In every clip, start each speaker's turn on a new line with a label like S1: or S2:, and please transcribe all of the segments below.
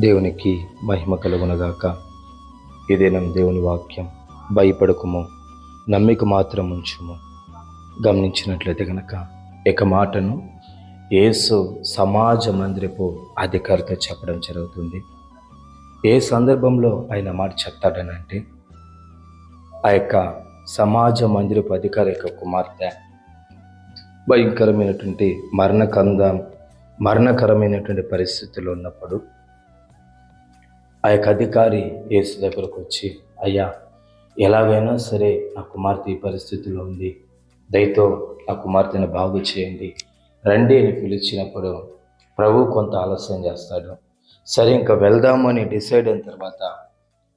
S1: దేవునికి మహిమ కలుగునగాక. ఈ దినం దేవుని వాక్యం, భయపడకుము, నమ్మిక మాత్రం ఉంచుము. గమనించినట్లయితే కనుక ఒక మాటను యేసు సమాజ మందిరపు అధికారితో చెప్పడం జరుగుతుంది. ఏ సందర్భంలో ఆయన మాట చెప్తాడనంటే, ఆ యొక్క సమాజ మందిరపు అధికారి యొక్క కుమార్తె భయంకరమైనటువంటి మరణకరమైనటువంటి పరిస్థితుల్లో ఉన్నప్పుడు ఆ యొక్క అధికారి యేసు దగ్గరకు వచ్చి, అయ్యా, ఎలాగైనా సరే నా కుమార్తె ఈ పరిస్థితిలో ఉంది, దయతో నా కుమార్తెను బాగు చేయండి, రండి అని పిలిచినప్పుడు ప్రభు కొంత ఆలస్యం చేస్తాడు. సరే, ఇంకా వెళ్దాము అని డిసైడ్ అయిన తర్వాత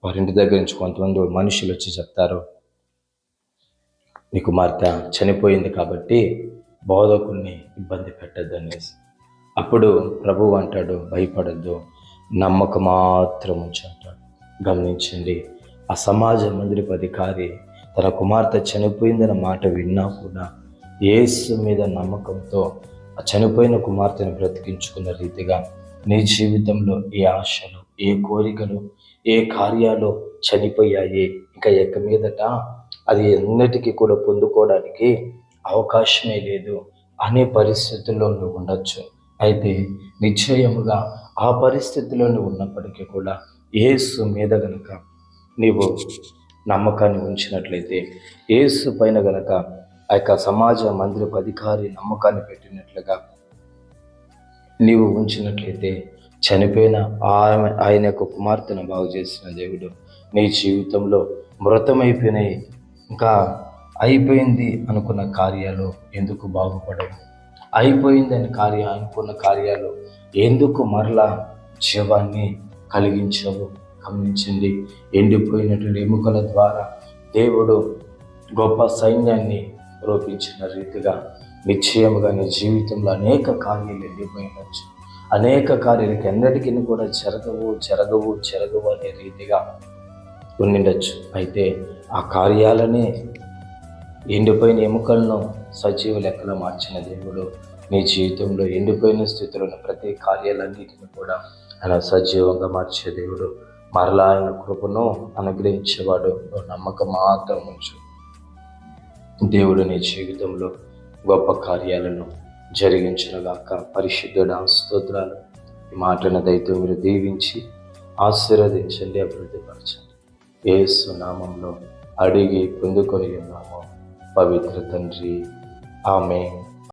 S1: వారింటి దగ్గర నుంచి కొంతమంది మనుషులు వచ్చి చెప్తారు, నీ కుమార్తె చనిపోయింది కాబట్టి బోధకుల్ని ఇబ్బంది పెట్టద్దు అనేసి. అప్పుడు ప్రభువు అంటాడు, భయపడద్దు, నమ్మకం మాత్రం ఉంచు అంటాడు. గమనించండి, ఆ సమాజ మందిరపు అధికారి తన కుమార్తె చనిపోయిందన్న మాట విన్నా కూడా యేసు మీద నమ్మకంతో ఆ చనిపోయిన కుమార్తెను బ్రతికించుకున్న రీతిగా నీ జీవితంలో ఏ ఆశలు, ఏ కోరికలు, ఏ కార్యాలు చనిపోయాయి, ఇంకా ఎక్క మీదట అది ఎన్నటికీ కూడా పొందుకోవడానికి అవకాశమే లేదు అనే పరిస్థితుల్లో నువ్వు ఉండొచ్చు. అయితే నిశ్చయముగా ఆ పరిస్థితిలో నువ్వు ఉన్నప్పటికీ కూడా యేసు మీద గనక నీవు నమ్మకాన్ని ఉంచినట్లయితే, యేసు పైన గనక ఆ యొక్క సమాజ మందిరపు అధికారి నమ్మకాన్ని పెట్టినట్లుగా నీవు ఉంచినట్లయితే, చనిపోయిన ఆయన యొక్క కుమార్తెను బాగు చేసిన దేవుడు నీ జీవితంలో మృతమైపోయినాయి, ఇంకా అయిపోయింది అనుకున్న కార్యాలు ఎందుకు బాగుపడవు? అయిపోయింది అని అనుకున్న కార్యాలు ఎందుకు మరలా జీవాన్ని కలిగించవు? గమనించండి, ఎండిపోయినటువంటి ఎముకల ద్వారా దేవుడు గొప్ప సైన్యాన్ని రూపించిన రీతిగా నిశ్చయముగా నీ జీవితంలో అనేక కార్యాలు ఎండిపోయినచ్చు, అనేక కార్యాలకు ఎన్నటికీ కూడా జరగవు అనే రీతిగా ఉండిండొచ్చు. అయితే ఆ కార్యాలనే, ఎండిపోయిన ఎముకలను సజీవ లెక్కలో మార్చిన దేవుడు నీ జీవితంలో ఎండిపోయిన స్థితిలో ఉన్న ప్రతి కార్యాలన్నిటిని కూడా ఆయన సజీవంగా మార్చే దేవుడు. మరలా ఆయన కృపను అనుగ్రహించేవాడు. నమ్మకం మాత్రం ఉంచు. దేవుడు నీ జీవితంలో గొప్ప కార్యాలను జరిగించునుగాక. పరిశుద్ధుడా, స్తోత్రాలు. ఈ మాటను దయతో మీరు దీవించి ఆశీర్వదించండి, అభివృద్ధిపరచండి. యేసు నామంలో అడిగి పొందుకొని ఉన్నాము పవిత్ర తండ్రి, ఆమేన్.